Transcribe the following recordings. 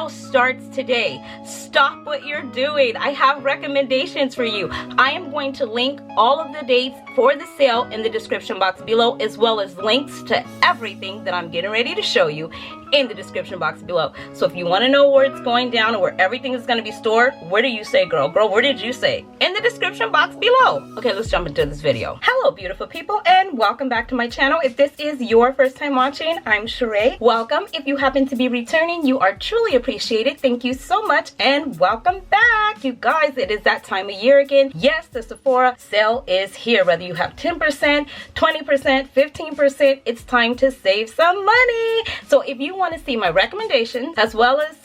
sale starts today. Stop what you're doing. I have recommendations for you. I am going to link all of the dates for the sale in the description box below, as well as links to everything that I'm getting ready to show you in the description box below. So if you want to know where it's going down or where everything is going to be stored, where do you say, girl? Girl, where did you say? In the description box below. Okay, let's jump into this video. Hello, beautiful people, and welcome back to my channel. If this is your first time watching, I'm Cheraye. Welcome. If you happen to be returning, you are truly appreciated. Thank you so much, and welcome back. You guys, it is that time of year again. Yes, the Sephora sale is here. Whether you have 10%, 20%, 15%, it's time to save some money. So if you want to see my recommendations, as well as,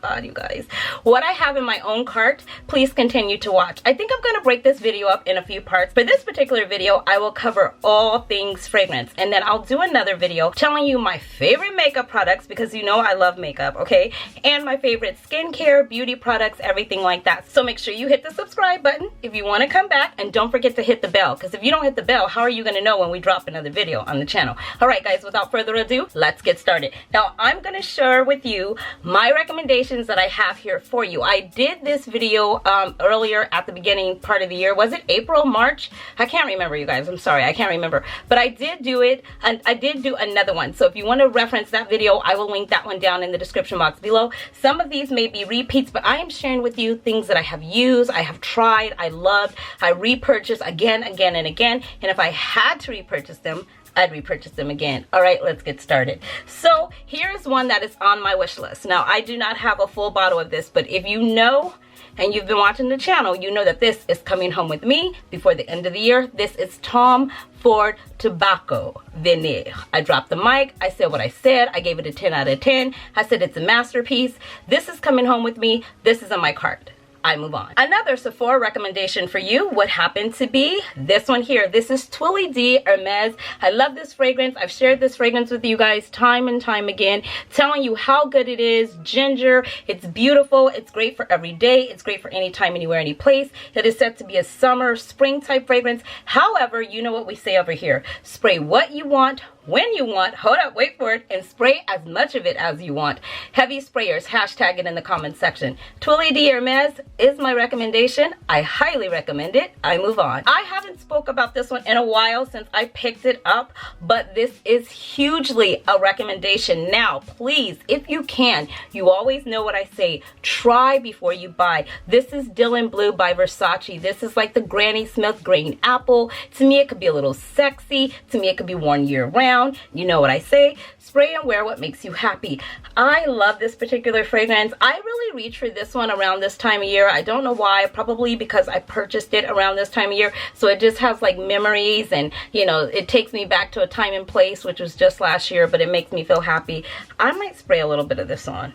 God, you guys, what I have in my own cart, please continue to watch. I think I'm going to break this video up in a few parts. For this particular video, I will cover all things fragrance, and then I'll do another video telling you my favorite makeup products, because you know I love makeup, okay? And my favorite skincare, beauty products, everything like that. So make sure you hit the subscribe button if you want to come back, and don't forget to hit the bell, because if you don't hit the bell, how are you going to know when we drop another video on the channel? All right, guys, without further ado, let's get started. Now, I'm going to share with you my recommendations that I have here for you. I did this video earlier at the beginning part of the year. Was it April, March? I can't remember, you guys. I'm sorry, I can't remember. But I did do it, and I did do another one. So if you want to reference that video, I will link that one down in the description box below. Some of these may be repeats, but I am sharing with you things that I have used, I have tried, I loved, I repurchased again, and again. And if I had to repurchase them, I'd repurchase them again. All right, let's get started. So here's one that is on my wish list. Now, I do not have a full bottle of this, but if you know and you've been watching the channel, you know that this is coming home with me before the end of the year. This is Tom Ford Tobacco Veneer. I dropped the mic. I said what I said. I gave it a 10 out of 10. I said it's a masterpiece. This is coming home with me. This is in my cart. I move on. Another Sephora recommendation for you would happen to be this one here. This is Twilly D Hermes. I love this fragrance. I've shared this fragrance with you guys time and time again, telling you how good it is. Ginger. It's beautiful. It's great for every day. It's great for any time, anywhere, any place. It is set to be a summer, spring type fragrance. However, you know what we say over here. Spray what you want, when you want, hold up, wait for it, and spray as much of it as you want. Heavy sprayers, hashtag it in the comment section. Twilly D Hermes is my recommendation. I highly recommend it. I move on. I haven't spoke about this one in a while since I picked it up, but this is hugely a recommendation. Now, please, if you can, you always know what I say, try before you buy. This is Dylan Blue by Versace. This is like the Granny Smith green apple. To me, it could be a little sexy. To me, it could be worn year round. You know what I say, spray and wear what makes you happy. I love this particular fragrance. I really reach for this one around this time of year. I don't know why, probably because I purchased it around this time of year, so it just has like memories, and you know, it takes me back to a time and place which was just last year, but it makes me feel happy. I might spray a little bit of this on.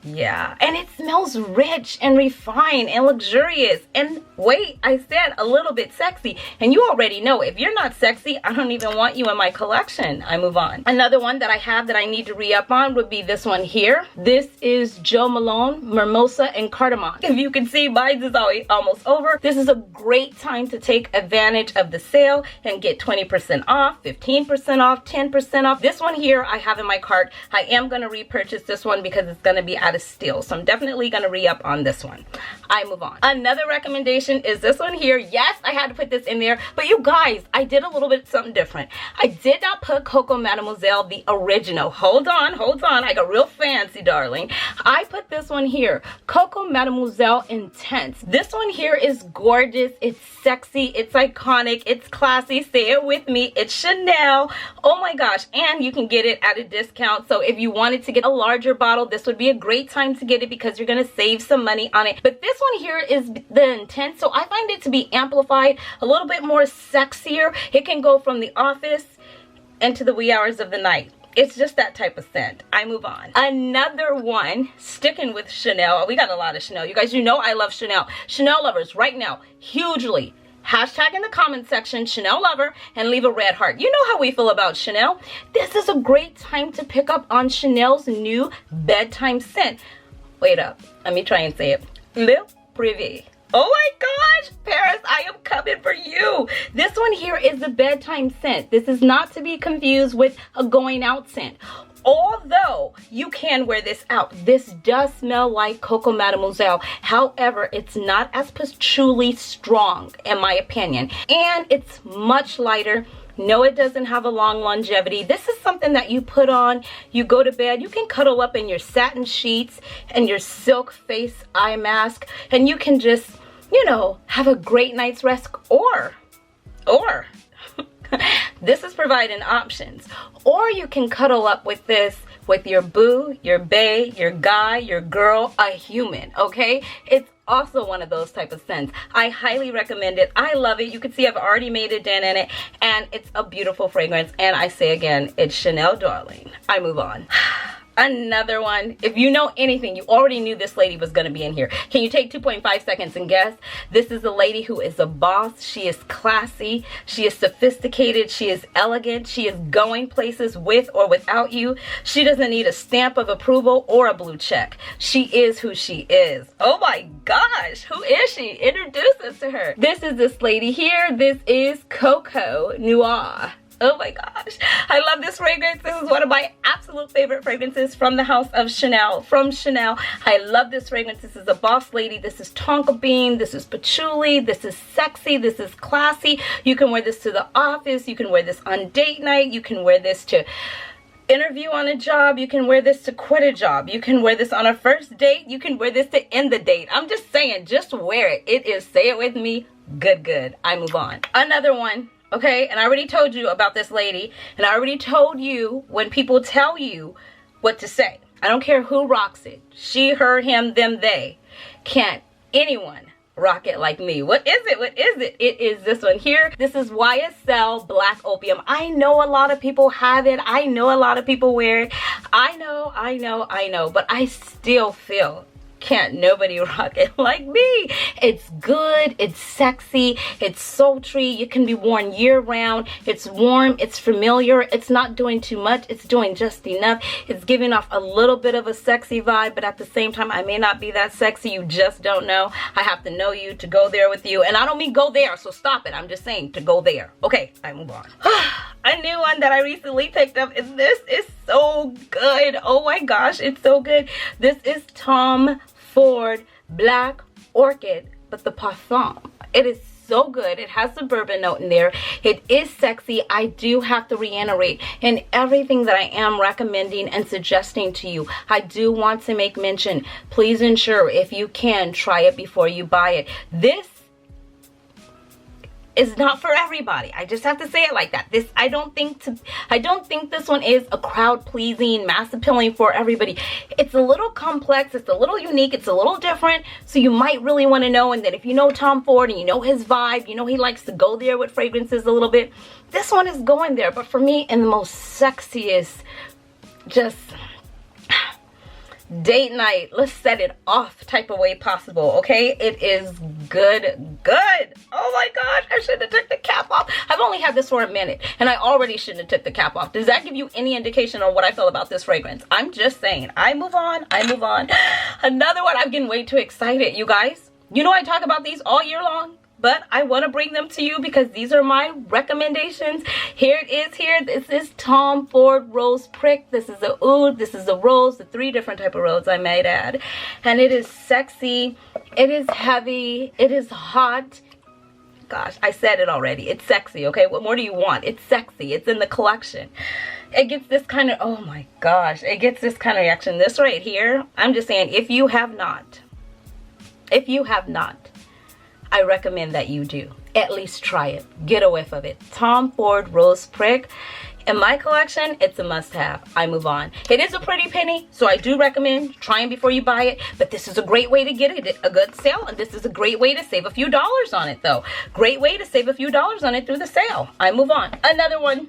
Yeah, and it smells rich and refined and luxurious, and wait, I said a little bit sexy, and you already know if you're not sexy, I don't even want you in my collection. I move on. Another one that I have that I need to re-up on would be this one here. This is Jo Malone Mimosa and Cardamom. If you can see, mine is almost over. This is a great time to take advantage of the sale and get 20% off, 15% off, 10% off. This one here I have in my cart. I am going to repurchase this one because it's going to be out of steal, so I'm definitely gonna re-up on this one. I move on. Another recommendation is this one here. Yes, I had to put this in there, but you guys, I did a little bit something different. I did not put Coco Mademoiselle, the original. Hold on, I got real fancy, darling. I put this one here, Coco Mademoiselle Intense. This one here is gorgeous, it's sexy, it's iconic, it's classy. Say it with me, it's Chanel. Oh my gosh, and you can get it at a discount, so if you wanted to get a larger bottle, this would be a great time to get it because you're going to save some money on it. But this one here is the Intense, so I find it to be amplified, a little bit more sexier. It can go from the office into the wee hours of the night. It's just that type of scent. I move on. Another one, sticking with Chanel. We got a lot of Chanel. You guys, you know I love Chanel. Chanel lovers right now, hugely. Hashtag in the comment section, Chanel lover, and leave a red heart. You know how we feel about Chanel. This is a great time to pick up on Chanel's new bedtime scent. Wait up, let me try and say it. Le Privé. Oh my gosh, Paris, I am coming for you. This one here is the bedtime scent. This is not to be confused with a going out scent. Although you can wear this out, this does smell like Coco Mademoiselle. However, it's not as patchouli strong in my opinion, and it's much lighter. No, it doesn't have a long longevity. This is something that you put on, you go to bed, you can cuddle up in your satin sheets and your silk face eye mask, and you can just, you know, have a great night's rest. Or this is providing options. Or you can cuddle up with this with your boo, your bae, your guy, your girl, a human, okay? It's also one of those type of scents. I highly recommend it. I love it. You can see I've already made a dent in it, and it's a beautiful fragrance. And I say again, it's Chanel Darling. I move on. Another one. If you know anything, you already knew this lady was going to be in here. Can you take 2.5 seconds and guess? This is a lady who is a boss. She is classy. She is sophisticated. She is elegant. She is going places with or without you. She doesn't need a stamp of approval or a blue check. She is who she is. Oh my gosh. Who is she? Introduce us to her. This is this lady here. This is Coco Noir. Oh my gosh, I love this fragrance. This is one of my absolute favorite fragrances from the house of Chanel, from Chanel. I love this fragrance. This is a boss lady. This is tonka bean. This is patchouli. This is sexy. This is classy. You can wear this to the office. You can wear this on date night. You can wear this to interview on a job. You can wear this to quit a job. You can wear this on a first date. You can wear this to end the date. I'm just saying, just wear it. It is, say it with me, good. I move on. Another one. Okay, and I already told you about this lady, and I already told you when people tell you what to say. I don't care who rocks it. She, her, him, them, they. Can't anyone rock it like me. What is it? What is it? It is this one here. This is Ysl Black Opium. I know a lot of people have it. I know a lot of people wear it. I know, but I still feel can't nobody rock it like me. It's good, it's sexy, it's sultry, it can be worn year round, it's warm, it's familiar, it's not doing too much, it's doing just enough, it's giving off a little bit of a sexy vibe, but at the same time I may not be that sexy, you just don't know. I have to know you to go there with you, and I don't mean go there, so stop it. I'm just saying to go there. Okay, I move on. A new one that I recently picked up is this. Is so good. Oh my gosh, it's so good. This is Tom Ford Black Orchid, but the Parfum. It is so good. It has the bourbon note in there. It is sexy. I do have to reiterate in everything that I am recommending and suggesting to you. I do want to make mention. Please ensure, if you can, try it before you buy it. This is not for everybody. I just have to say it like that. I don't think this one is a crowd pleasing, mass appealing for everybody. It's a little complex, it's a little unique, it's a little different, so you might really want to know. And then if you know Tom Ford and you know his vibe, you know he likes to go there with fragrances a little bit, this one is going there, but for me in the most sexiest, just date night, let's set it off type of way possible. Okay, it is good. Oh my gosh, I should have took the cap off. I've only had this for a minute and I already shouldn't have took the cap off. Does that give you any indication on what I feel about this fragrance? I'm just saying. I move on. Another one. I'm getting way too excited, you guys. You know I talk about these all year long, but I want to bring them to you because these are my recommendations. Here it is here. This is Tom Ford Rose Prick. This is a oud, this is a rose, the 3 different type of rose I might add. And it is sexy, it is heavy, it is hot. Gosh, I said it already. It's sexy, okay? What more do you want? It's sexy. It's in the collection. It gets this kind of, oh my gosh, it gets this kind of reaction. This right here, I'm just saying, if you have not, I recommend that you do. At least try it. Get a whiff of it. Tom Ford Rose Prick. In my collection, it's a must-have. I move on. It is a pretty penny, so I do recommend trying before you buy it. But this is a great way to get it a good sale, and this is a great way to save a few dollars on it, though. Great way to save a few dollars on it through the sale. I move on. Another one.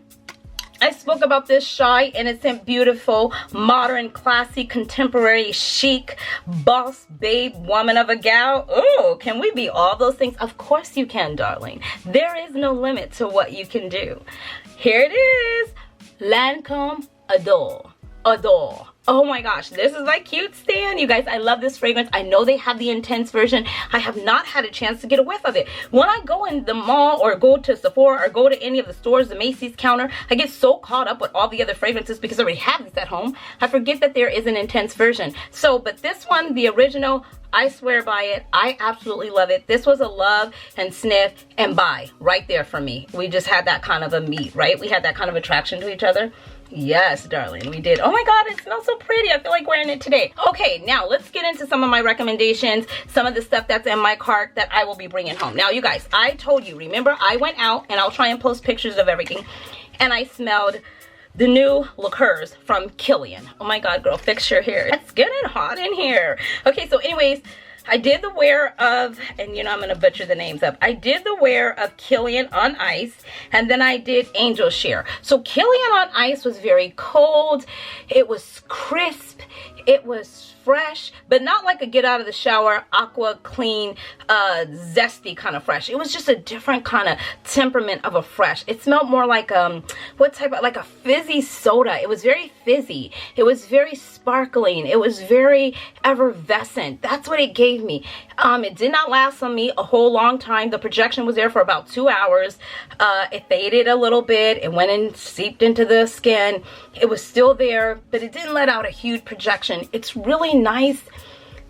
I spoke about this shy, innocent, beautiful, modern, classy, contemporary, chic, boss, babe, woman of a gal. Oh, can we be all those things? Of course you can, darling. There is no limit to what you can do. Here it is. Lancome Adore. Oh my gosh, this is my cute stand. You guys, I love this fragrance. I know they have the intense version. I have not had a chance to get a whiff of it. When I go in the mall or go to Sephora or go to any of the stores, the Macy's counter, I get so caught up with all the other fragrances because I already have this at home. I forget that there is an intense version. So, but this one, the original, I swear by it. I absolutely love it. This was a love and sniff and buy right there for me. We just had that kind of a meet, right? We had that kind of attraction to each other. Yes, darling, we did. Oh my God, it smells so pretty. I feel like wearing it today. Okay, now let's get into some of my recommendations, some of the stuff that's in my cart that I will be bringing home. Now, you guys, I told you, remember, I went out, and I'll try and post pictures of everything, and I smelled the new liqueurs from Kilian. Oh my God, girl, fix your hair. It's getting hot in here. Okay, so anyways, I did the wear of, and you know I'm going to butcher the names up. I did the wear of Kilian on Ice, and then I did Angel Share. So Kilian on Ice was very cold. It was crisp. It was fresh, but not like a get out of the shower, aqua clean, zesty kind of fresh. It was just a different kind of temperament of a fresh. It smelled more like what type of, like a fizzy soda. It was very fizzy. It was very sparkling. It was very effervescent. That's what it gave me. It did not last on me a whole long time. The projection was there for about 2 hours. It faded a little bit. It went and seeped into the skin. It was still there, but it didn't let out a huge projection. It's really nice.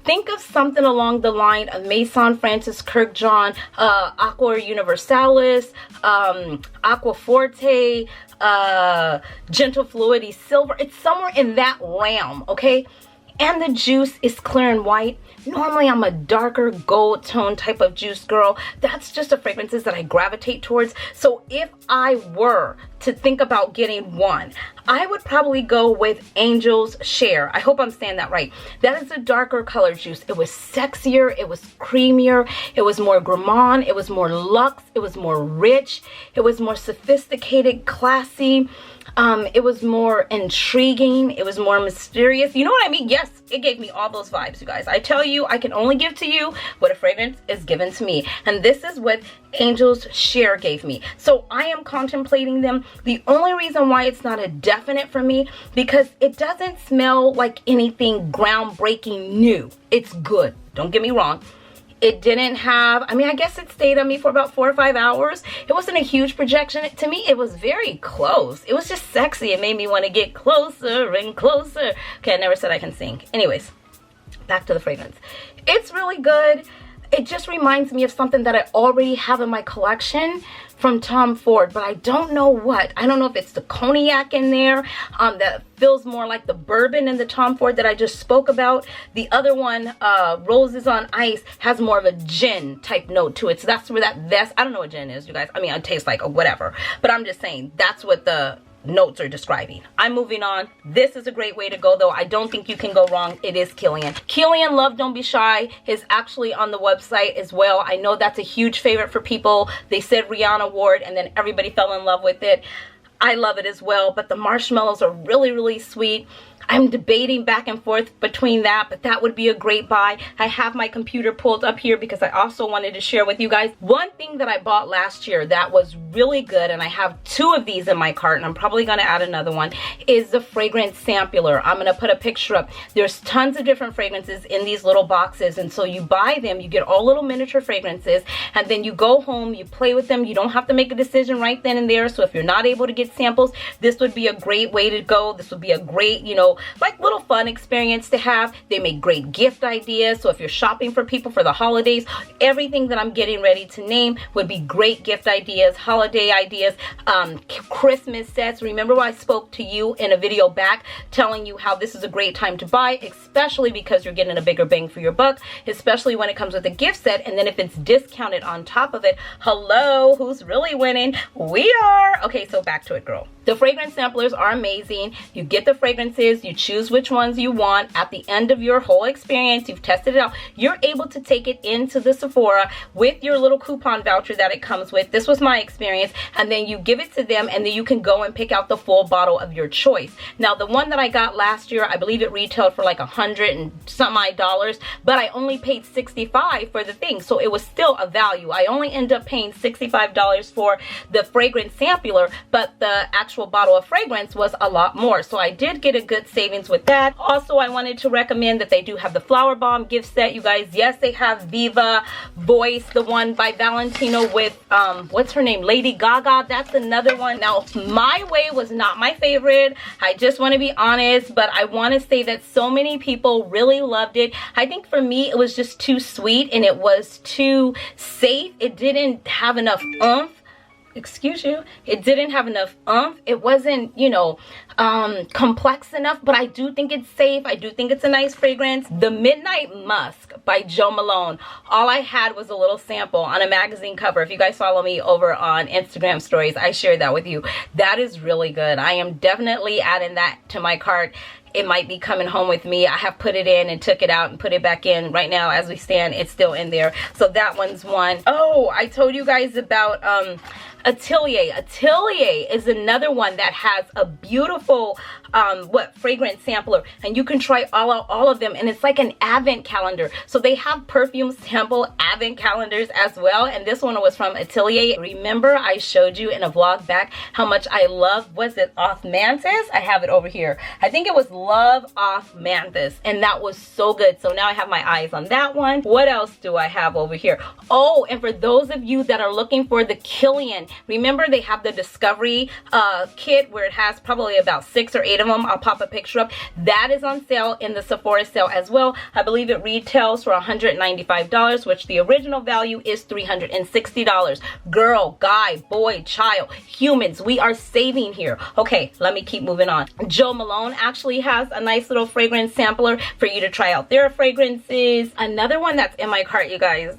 Think of something along the line of Maison Francis Kurkdjian, Aqua Universalis, Aqua Forte, Gentle Fluidity Silver. It's somewhere in that realm, okay? And the juice is clear and white. Normally I'm a darker gold tone type of juice girl. That's just the fragrances that I gravitate towards. So if I were to think about getting one, I would probably go with Angel's Share. I hope I'm saying that right. That is a darker color juice. It was sexier, it was creamier, it was more gourmand, it was more luxe, it was more rich, it was more sophisticated, classy. It was more intriguing. It was more mysterious. You know what I mean? Yes, it gave me all those vibes, you guys. I tell you, I can only give to you what a fragrance is given to me. And this is what Angel's Share gave me. So I am contemplating them. The only reason why it's not a definite for me, because it doesn't smell like anything groundbreaking new. It's good. Don't get me wrong. It didn't have, I mean, I guess it stayed on me for about 4 or 5 hours. It wasn't a huge projection. To me, it was very close. It was just sexy. It made me want to get closer and closer. Okay, I never said I can sing. Anyways, back to the fragrance. It's really good. It just reminds me of something that I already have in my collection from Tom Ford, but I don't know what. I don't know if it's the cognac in there that feels more like the bourbon in the Tom Ford that I just spoke about. The other one, Roses on Ice, has more of a gin type note to it. So that's where that vest, I don't know what gin is, you guys. I mean, it tastes like whatever, but I'm just saying that's what the notes are describing. I'm moving on. This is a great way to go though. I don't think you can go wrong. It is Kilian. Kilian Love Don't Be Shy is actually on the website as well. I know that's a huge favorite for people. They said Rihanna wore it and then everybody fell in love with it. I love it as well, but the marshmallows are really, really sweet. I'm debating back and forth between that, but that would be a great buy. I have my computer pulled up here because I also wanted to share with you guys one thing that I bought last year that was really good, and I have 2 of these in my cart, and I'm probably going to add another one, is the fragrance sampler. I'm going to put a picture up. There's tons of different fragrances in these little boxes, and so you buy them, you get all little miniature fragrances, and then you go home, you play with them. You don't have to make a decision right then and there, so if you're not able to get samples, this would be a great way to go. This would be a great, you know, like little fun experience to have. They make great gift ideas. So if you're shopping for people for the holidays, everything that I'm getting ready to name would be great gift ideas, holiday ideas, Christmas sets. Remember I spoke to you in a video back telling you how this is a great time to buy, especially because you're getting a bigger bang for your buck, especially when it comes with a gift set. And then if it's discounted on top of it, hello, who's really winning? We are. Okay, so back to it, girl. The fragrance samplers are amazing. You get the fragrances, you choose which ones you want. At the end of your whole experience, you've tested it out, you're able to take it into the Sephora with your little coupon voucher that it comes with. This was my experience. And then you give it to them, and then you can go and pick out the full bottle of your choice. Now, the one that I got last year, I believe it retailed for like $100 and some odd dollars, but I only paid $65 for the thing. So it was still a value. I only ended up paying $65 for the fragrance sampler, but the actual actual bottle of fragrance was a lot more. So I did get a good savings with that. Also, I wanted to recommend that they do have the Flower Bomb gift set, you guys. Yes, they have Viva Voice, the one by Valentino with what's her name, Lady Gaga. That's another one. Now, My Way was not my favorite. I just want to be honest, but I want to say that so many people really loved it. I think for me it was just too sweet and it was too safe. It didn't have enough oomph. Excuse you, it didn't have enough oomph. It wasn't, you know, complex enough, but I do think it's safe. I do think it's a nice fragrance. The Midnight Musk by Jo Malone, all I had was a little sample on a magazine cover. If you guys follow me over on Instagram stories, I shared that with you. That is really good. I am definitely adding that to my cart. It might be coming home with me. I have put it in and took it out and put it back in. Right now, as we stand, it's still in there. So that one's one. Oh, I told you guys about Atelier. Atelier is another one that has a beautiful fragrance sampler, and you can try all of them, and it's like an advent calendar. So they have perfume sample advent calendars as well, and this one was from Atelier. Remember I showed you in a vlog back how much I love, was it Osmanthus? I have it over here. I think it was Love Osmanthus, and that was so good. So now I have my eyes on that one. What else do I have over here? Oh, and for those of you that are looking for the Killian, remember they have the Discovery kit where it has probably about 6 or 8 of them. I'll pop a picture up. That is on sale in the Sephora sale as well. I believe it retails for $195, which the original value is $360. Girl, guy, boy, child, humans, we are saving here. Okay, let me keep moving on. Jo Malone actually has a nice little fragrance sampler for you to try out their fragrances. Another one that's in my cart, you guys,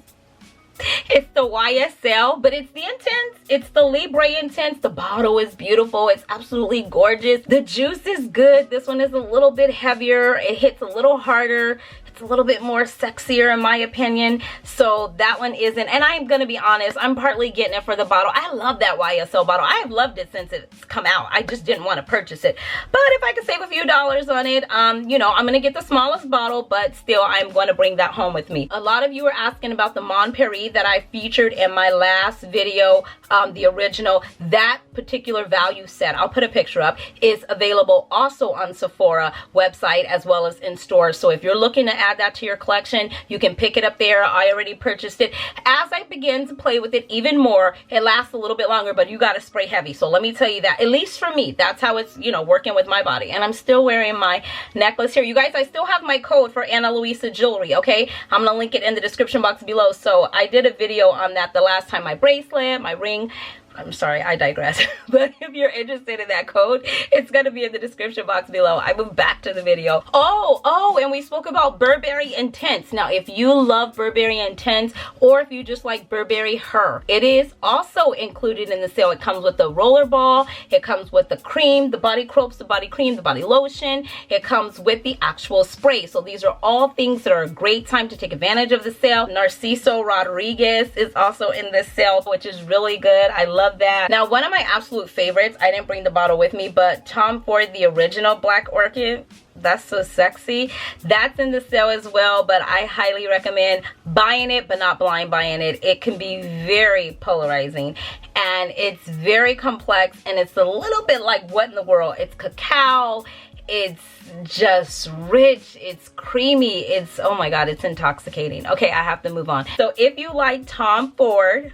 it's the YSL, but it's the Intense. It's the Libre Intense. The bottle is beautiful. It's absolutely gorgeous. The juice is good. This one is a little bit heavier. It hits a little harder. It's a little bit more sexier in my opinion. So that one isn't. And I'm going to be honest, I'm partly getting it for the bottle. I love that YSL bottle. I have loved it since it's come out. I just didn't want to purchase it. But if I could save a few dollars on it, you know, I'm going to get the smallest bottle, but still I'm going to bring that home with me. A lot of you are asking about the Mon Paris that I featured in my last video, the original. That particular value set, I'll put a picture up, is available also on Sephora website as well as in stores. So if you're looking to add that to your collection, you can pick it up there. I already purchased it. As I begin to play with it even more, it lasts a little bit longer, but you got to spray heavy. So let me tell you that, at least for me, that's how it's, you know, working with my body. And I'm still wearing my necklace here. You guys, I still have my code for Luisa Jewelry, okay? I'm going to link it in the description box below. So I did a video on that the last time. My bracelet, my ring, I'm sorry, I digress. But if you're interested in that code, it's going to be in the description box below. I moved back to the video. Oh, and we spoke about Burberry Intense. Now, if you love Burberry Intense, or if you just like Burberry Her, it is also included in the sale. It comes with the roller ball. It comes with the cream, the body crops, the body cream, the body lotion. It comes with the actual spray. So these are all things that are a great time to take advantage of the sale. Narciso Rodriguez is also in this sale, which is really good. I love that. Now, one of my absolute favorites, I didn't bring the bottle with me, but Tom Ford, the original Black Orchid, that's so sexy. That's in the sale as well, but I highly recommend buying it, but not blind buying it. It can be very polarizing, and it's very complex, and it's a little bit like what in the world? It's cacao. It's just rich, it's creamy, it's, oh my god, it's intoxicating. Okay, I have to move on. So if you like Tom Ford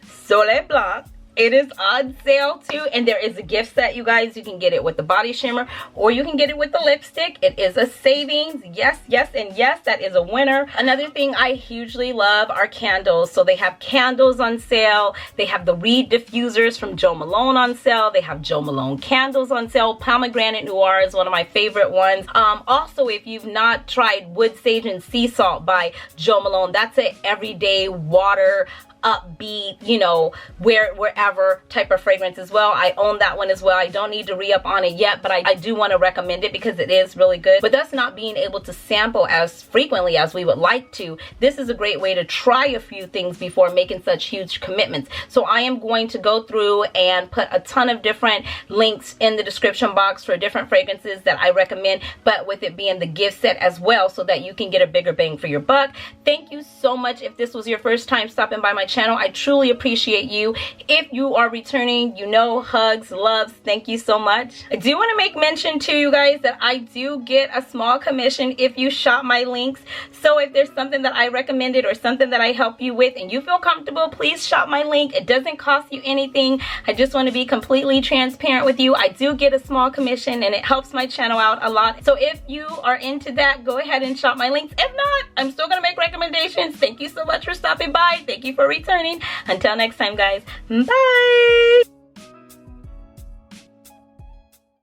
Soleil Blanc, it is on sale too, and there is a gift set, you guys. You can get it with the body shimmer, or you can get it with the lipstick. It is a savings. Yes, yes, and yes, that is a winner. Another thing I hugely love are candles. So they have candles on sale. They have the Reed diffusers from Jo Malone on sale. They have Jo Malone candles on sale. Pomegranate Noir is one of my favorite ones. Also, if you've not tried Wood Sage and Sea Salt by Jo Malone, that's an everyday water upbeat, you know, wherever type of fragrance as well. I own that one as well. I don't need to re-up on it yet, but I do want to recommend it because it is really good. With us not being able to sample as frequently as we would like to, this is a great way to try a few things before making such huge commitments. So I am going to go through and put a ton of different links in the description box for different fragrances that I recommend, but with it being the gift set as well, so that you can get a bigger bang for your buck. Thank you so much. If this was your first time stopping by my channel, channel. I truly appreciate you. If you are returning, you know, hugs, loves, thank you so much. I do want to make mention to you guys that I do get a small commission if you shop my links. So if there's something that I recommended or something that I help you with and you feel comfortable, please shop my link. It doesn't cost you anything. I just want to be completely transparent with you. I do get a small commission and it helps my channel out a lot. So if you are into that, go ahead and shop my links. If not, I'm still going to make recommendations. Thank you so much for stopping by. Thank you for returning. Until next time, guys. Bye.